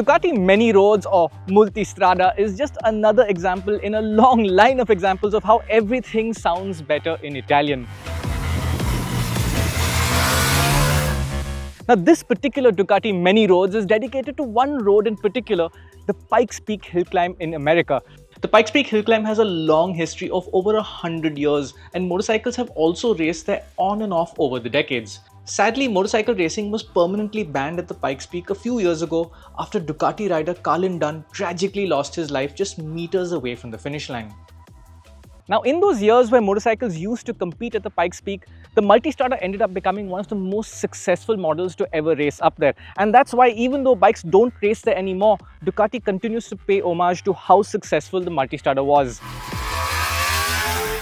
Ducati Many Roads or Multistrada is just another example in a long line of examples of how everything sounds better in Italian. Now, this particular Ducati Many Roads is dedicated to one road in particular, the Pikes Peak hill climb in America. The Pikes Peak hill climb has a long history of over 100 years, and motorcycles have also raced there on and off over the decades. Sadly, motorcycle racing was permanently banned at the Pikes Peak a few years ago after Ducati rider Carlin Dunn tragically lost his life just meters away from the finish line. Now, in those years where motorcycles used to compete at the Pikes Peak, the Multistrada ended up becoming one of the most successful models to ever race up there. And that's why even though bikes don't race there anymore, Ducati continues to pay homage to how successful the Multistrada was.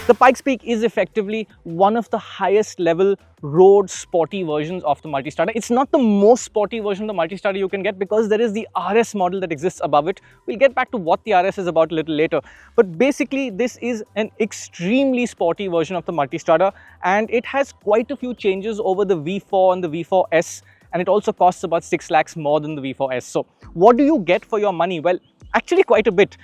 The Pikes Peak is effectively one of the highest level road sporty versions of the Multistrada. It's not the most sporty version of the Multistrada you can get because there is the RS model that exists above it. We'll get back to what the RS is about a little later. But basically, this is an extremely sporty version of the Multistrada, and it has quite a few changes over the V4 and the V4S, and it also costs about 6 lakhs more than the V4S. So what do you get for your money? Well, actually quite a bit.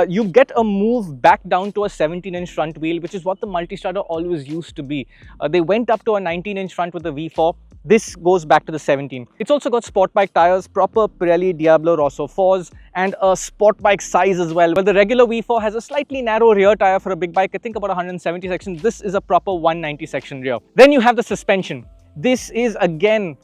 You get a move back down to a 17-inch front wheel, which is what the Multistrada always used to be. They went up to a 19-inch front with the V4. This goes back to the 17. It's also got sport bike tires, proper Pirelli Diablo Rosso 4s, and a sport bike size as well. Well, the regular V4 has a slightly narrow rear tire for a big bike, I think about 170 section. This is a proper 190 section rear. Then you have the suspension. This is again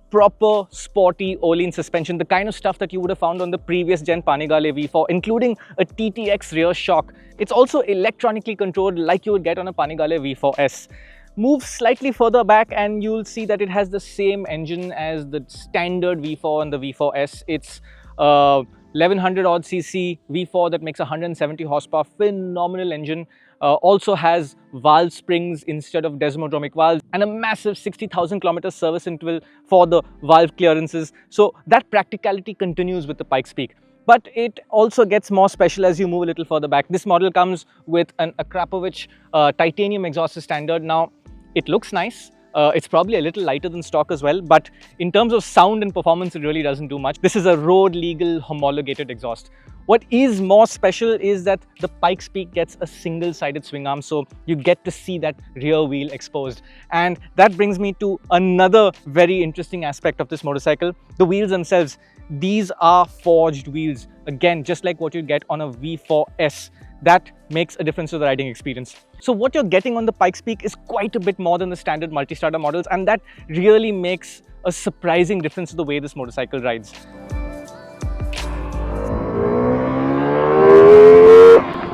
proper sporty Öhlins suspension, the kind of stuff that you would have found on the previous gen Panigale V4, including a TTX rear shock. It's also electronically controlled like you would get on a Panigale V4S. Move slightly further back and you'll see that it has the same engine as the standard V4 and the V4S. It's 1100 odd cc V4 that makes 170 horsepower, phenomenal engine. Also has valve springs instead of desmodromic valves, and a massive 60,000 kilometer service interval for the valve clearances. So that practicality continues with the Pikes Peak. But it also gets more special as you move a little further back. This model comes with an Akrapovic titanium exhaust as standard. Now, it looks nice. It's probably a little lighter than stock as well, but in terms of sound and performance, it really doesn't do much. This is a road legal homologated exhaust. What is more special is that the Pikes Peak gets a single-sided swing arm, so you get to see that rear wheel exposed. And that brings me to another very interesting aspect of this motorcycle, the wheels themselves. These are forged wheels, again, just like what you get on a V4S. That makes a difference to the riding experience. So what you're getting on the Pikes Peak is quite a bit more than the standard Multistrada models, and that really makes a surprising difference to the way this motorcycle rides.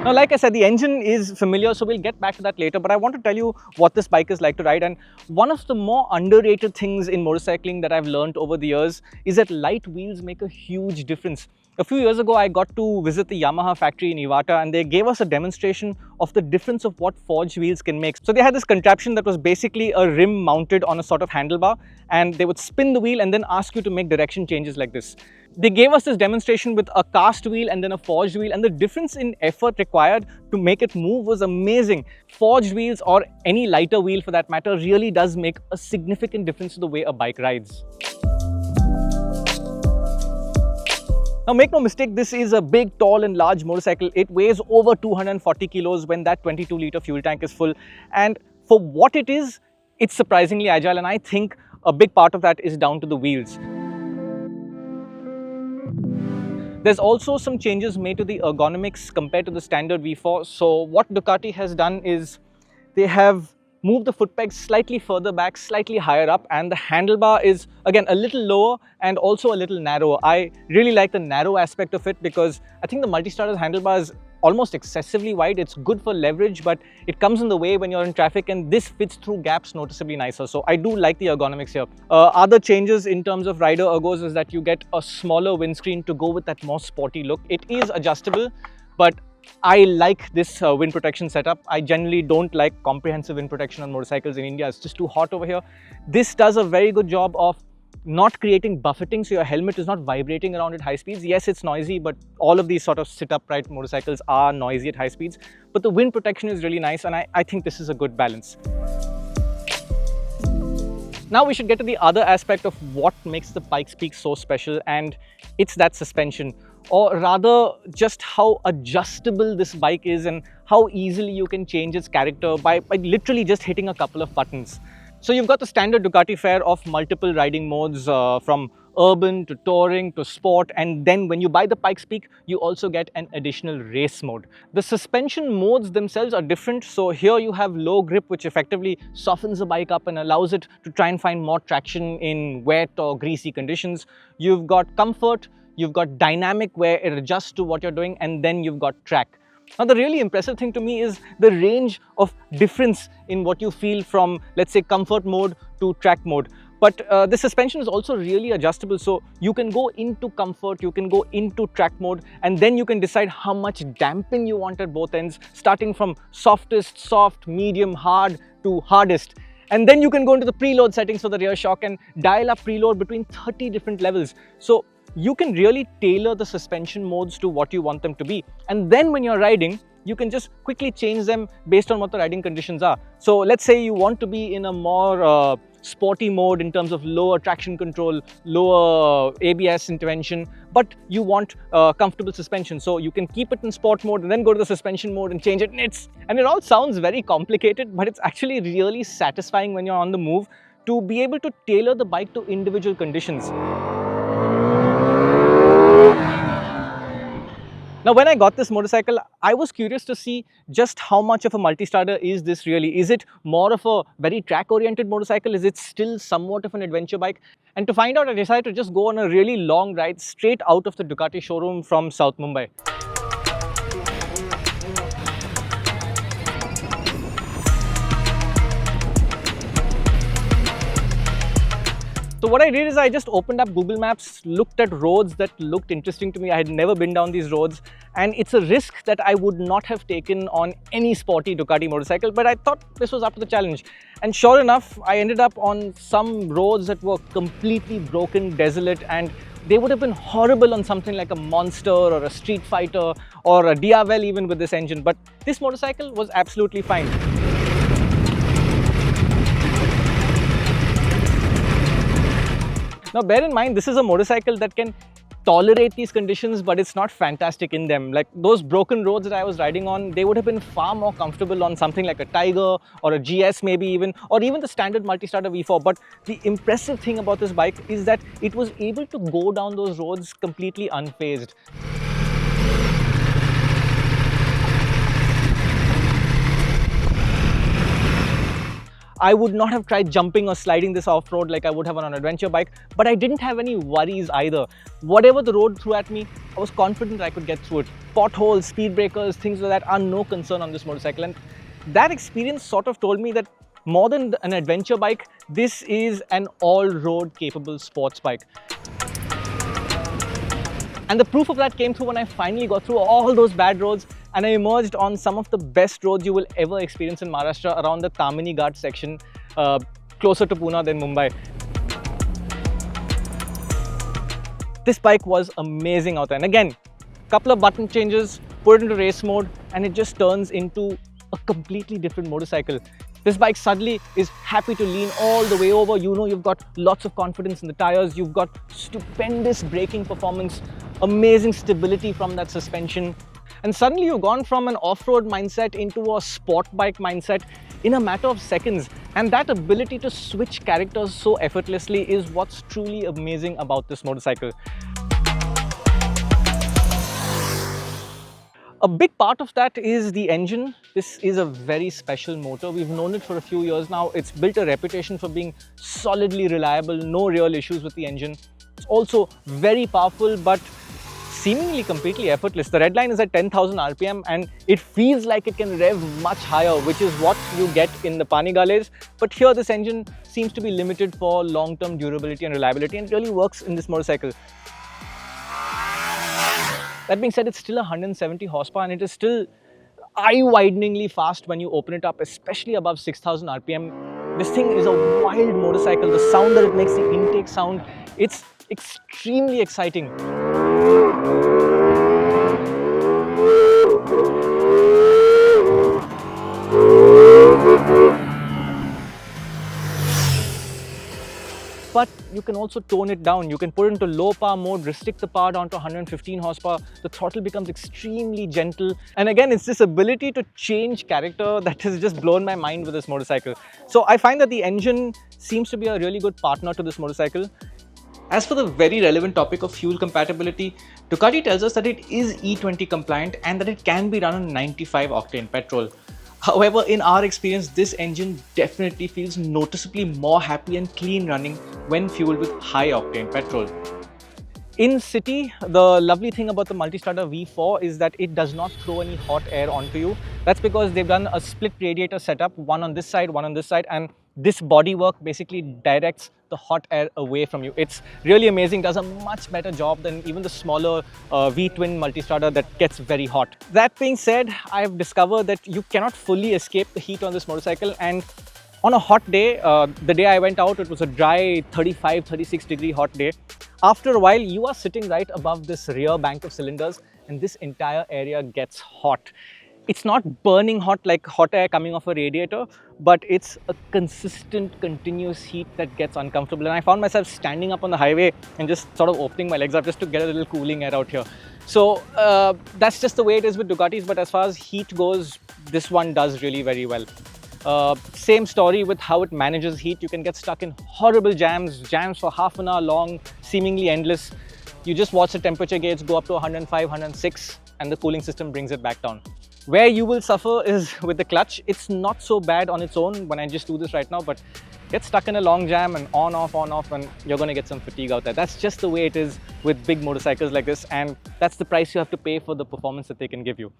Now, like I said, the engine is familiar, so we'll get back to that later, but I want to tell you what this bike is like to ride. And one of the more underrated things in motorcycling that I've learned over the years is that light wheels make a huge difference. A few years ago, I got to visit the Yamaha factory in Iwata, and they gave us a demonstration of the difference of what forged wheels can make. So they had this contraption that was basically a rim mounted on a sort of handlebar, and they would spin the wheel and then ask you to make direction changes like this. They gave us this demonstration with a cast wheel and then a forged wheel, and the difference in effort required to make it move was amazing. Forged wheels, or any lighter wheel for that matter, really does make a significant difference to the way a bike rides. Now, make no mistake, this is a big, tall and large motorcycle. It weighs over 240 kilos when that 22-litre fuel tank is full. And for what it is, it's surprisingly agile, and I think a big part of that is down to the wheels. There's also some changes made to the ergonomics compared to the standard V4. So what Ducati has done is they have moved the foot pegs slightly further back, slightly higher up, and the handlebar is again a little lower and also a little narrower. I really like the narrow aspect of it because I think the Multistrada's handlebar is almost excessively wide. It's good for leverage, but it comes in the way when you're in traffic, and this fits through gaps noticeably nicer. So I do like the ergonomics here. Other changes in terms of rider ergos is that you get a smaller windscreen to go with that more sporty look. It is adjustable, but I like this wind protection setup. I generally don't like comprehensive wind protection on motorcycles in India. It's just too hot over here. This does a very good job of not creating buffeting, so your helmet is not vibrating around at high speeds. Yes, it's noisy, but all of these sort of sit-upright motorcycles are noisy at high speeds. But the wind protection is really nice, and I think this is a good balance. Now we should get to the other aspect of what makes the Pikes Peak so special, and it's that suspension, or rather just how adjustable this bike is and how easily you can change its character by literally just hitting a couple of buttons. So you've got the standard Ducati fare of multiple riding modes, from urban to touring to sport, and then when you buy the Pikes Peak, you also get an additional race mode. The suspension modes themselves are different. So here you have low grip, which effectively softens the bike up and allows it to try and find more traction in wet or greasy conditions. You've got comfort, you've got dynamic, where it adjusts to what you're doing, and then you've got track. Now, the really impressive thing to me is the range of difference in what you feel from, let's say, comfort mode to track mode. But the suspension is also really adjustable, so you can go into comfort, you can go into track mode, and then you can decide how much damping you want at both ends, starting from softest, soft, medium, hard to hardest. And then you can go into the preload settings for the rear shock and dial up preload between 30 different levels. So you can really tailor the suspension modes to what you want them to be. And then when you're riding, you can just quickly change them based on what the riding conditions are. So let's say you want to be in a more sporty mode in terms of lower traction control, lower ABS intervention, but you want comfortable suspension. So you can keep it in sport mode and then go to the suspension mode and change it. And it all sounds very complicated, but it's actually really satisfying when you're on the move to be able to tailor the bike to individual conditions. Now, when I got this motorcycle, I was curious to see just how much of a Multistrada is this really. Is it more of a very track-oriented motorcycle? Is it still somewhat of an adventure bike? And to find out, I decided to just go on a really long ride straight out of the Ducati showroom from South Mumbai. So what I did is I just opened up Google Maps, looked at roads that looked interesting to me. I had never been down these roads, and it's a risk that I would not have taken on any sporty Ducati motorcycle, but I thought this was up to the challenge. And sure enough, I ended up on some roads that were completely broken, desolate, and they would have been horrible on something like a Monster or a Street Fighter or a Diavel even with this engine, but this motorcycle was absolutely fine. Now bear in mind, this is a motorcycle that can tolerate these conditions, but it's not fantastic in them. Like those broken roads that I was riding on, they would have been far more comfortable on something like a Tiger or a GS maybe even, or even the standard Multistrada V4. But the impressive thing about this bike is that it was able to go down those roads completely unfazed. I would not have tried jumping or sliding this off-road like I would have on an adventure bike, but I didn't have any worries either. Whatever the road threw at me, I was confident I could get through it. Potholes, speed breakers, things like that are no concern on this motorcycle. And that experience sort of told me that more than an adventure bike, this is an all-road capable sports bike. And the proof of that came through when I finally got through all those bad roads and I emerged on some of the best roads you will ever experience in Maharashtra around the Tamini Ghat section, closer to Pune than Mumbai. This bike was amazing out there. And again, couple of button changes, put it into race mode, and it just turns into a completely different motorcycle. This bike suddenly is happy to lean all the way over. You know you've got lots of confidence in the tires, you've got stupendous braking performance, amazing stability from that suspension. And suddenly you've gone from an off-road mindset into a sport bike mindset in a matter of seconds. And that ability to switch characters so effortlessly is what's truly amazing about this motorcycle. A big part of that is the engine. This is a very special motor. We've known it for a few years now. It's built a reputation for being solidly reliable, no real issues with the engine. It's also very powerful, but seemingly completely effortless. The red line is at 10,000 RPM and it feels like it can rev much higher, which is what you get in the Panigales. But here this engine seems to be limited for long-term durability and reliability, and it really works in this motorcycle. That being said, it's still 170 horsepower and it is still eye-wideningly fast when you open it up, especially above 6,000 RPM. This thing is a wild motorcycle. The sound that it makes, the intake sound, it's extremely exciting. you can also tone it down. You can put it into low power mode, restrict the power down to 115 horsepower. The throttle becomes extremely gentle. And again, it's this ability to change character that has just blown my mind with this motorcycle. So I find that the engine seems to be a really good partner to this motorcycle. As for the very relevant topic of fuel compatibility, Ducati tells us that it is E20 compliant and that it can be run on 95 octane petrol. However, in our experience, this engine definitely feels noticeably more happy and clean running when fueled with high octane petrol. In city, the lovely thing about the Multistrada V4 is that it does not throw any hot air onto you. That's because they've done a split radiator setup, one on this side, one on this side, and this bodywork basically directs the hot air away from you. It's really amazing, does a much better job than even the smaller V-twin Multistrada that gets very hot. That being said, I've discovered that you cannot fully escape the heat on this motorcycle, and on a hot day, the day I went out, it was a dry 35, 36 degree hot day. After a while, you are sitting right above this rear bank of cylinders and this entire area gets hot. It's not burning hot like hot air coming off a radiator, but it's a consistent, continuous heat that gets uncomfortable. And I found myself standing up on the highway and just sort of opening my legs up just to get a little cooling air out here. So that's just the way it is with Ducatis, but as far as heat goes, this one does really very well. Same story with how it manages heat. You can get stuck in horrible jams for half an hour long, seemingly endless. You just watch the temperature gauge go up to 105, 106 and the cooling system brings it back down. Where you will suffer is with the clutch. It's not so bad on its own when I just do this right now, but get stuck in a long jam and on, off, and you're going to get some fatigue out there. That's just the way it is with big motorcycles like this, and that's the price you have to pay for the performance that they can give you.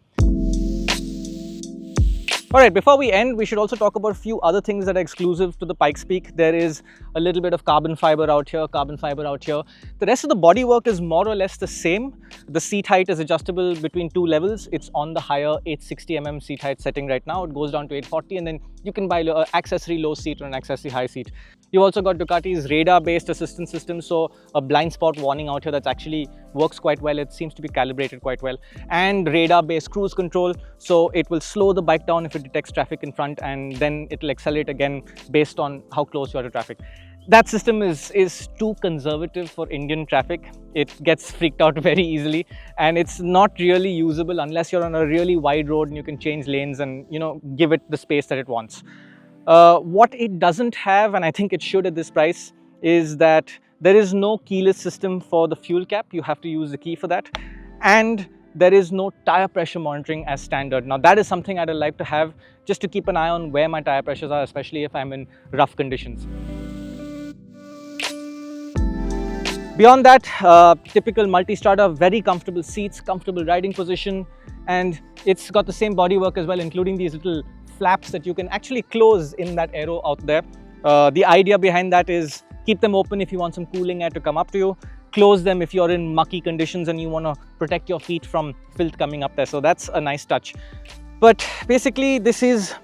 Alright, before we end, we should also talk about a few other things that are exclusive to the Pikes Peak. There is a little bit of carbon fiber out here, carbon fiber out here. The rest of the bodywork is more or less the same. The seat height is adjustable between two levels. It's on the higher 860mm seat height setting right now. It goes down to 840 and then you can buy an accessory low seat or an accessory high seat. You've also got Ducati's radar-based assistance system, so a blind spot warning out here that actually works quite well. It seems to be calibrated quite well. And radar-based cruise control, so it will slow the bike down if it detects traffic in front and then it will accelerate again based on how close you are to traffic. That system is too conservative for Indian traffic. It gets freaked out very easily and it's not really usable unless you're on a really wide road and you can change lanes and, you know, give it the space that it wants. What it doesn't have, and I think it should at this price, is that there is no keyless system for the fuel cap. You have to use the key for that. And there is no tire pressure monitoring as standard. Now that is something I'd like to have just to keep an eye on where my tire pressures are, especially if I'm in rough conditions. Beyond that, typical Multistrada, very comfortable seats, comfortable riding position, and it's got the same bodywork as well, including these little flaps that you can actually close in that aero out there. The idea behind that is keep them open if you want some cooling air to come up to you, close them if you're in mucky conditions and you want to protect your feet from filth coming up there. So that's a nice touch. But basically this is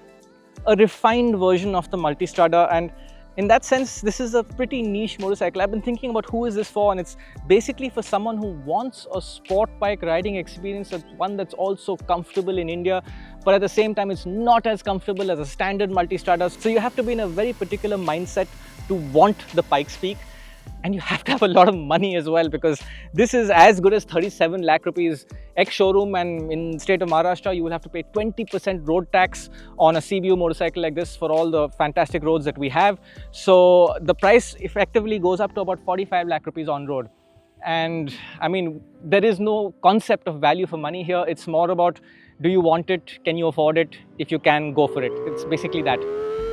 a refined version of the Multistrada, and in that sense, this is a pretty niche motorcycle. I've been thinking about who is this for, and it's basically for someone who wants a sport bike riding experience, one that's also comfortable in India, but at the same time, it's not as comfortable as a standard Multistrada. So you have to be in a very particular mindset to want the Pikes Peak, and you have to have a lot of money as well, because this is as good as 37 lakh rupees ex-showroom, and in state of Maharashtra, you will have to pay 20% road tax on a CBU motorcycle like this for all the fantastic roads that we have. So the price effectively goes up to about 45 lakh rupees on road. And I mean, there is no concept of value for money here. It's more about, do you want it? Can you afford it? If you can, go for it. It's basically that.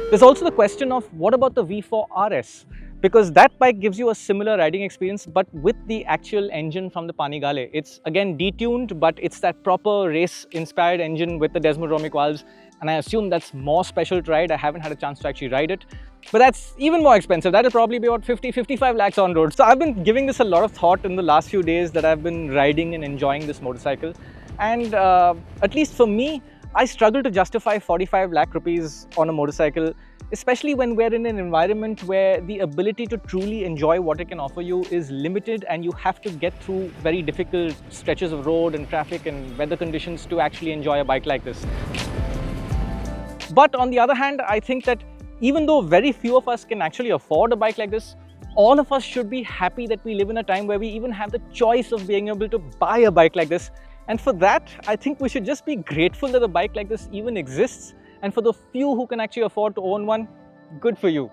There's also the question of what about the V4 RS? Because that bike gives you a similar riding experience, but with the actual engine from the Panigale. It's again detuned, but it's that proper race-inspired engine with the desmodromic valves, and I assume that's more special to ride. I haven't had a chance to actually ride it, but that's even more expensive. That'll probably be about 50-55 lakhs on road. So I've been giving this a lot of thought in the last few days that I've been riding and enjoying this motorcycle, and at least for me, I struggle to justify 45 lakh rupees on a motorcycle, especially when we're in an environment where the ability to truly enjoy what it can offer you is limited, and you have to get through very difficult stretches of road and traffic and weather conditions to actually enjoy a bike like this. But on the other hand, I think that even though very few of us can actually afford a bike like this, all of us should be happy that we live in a time where we even have the choice of being able to buy a bike like this. And for that, I think we should just be grateful that a bike like this even exists. And for the few who can actually afford to own one, good for you.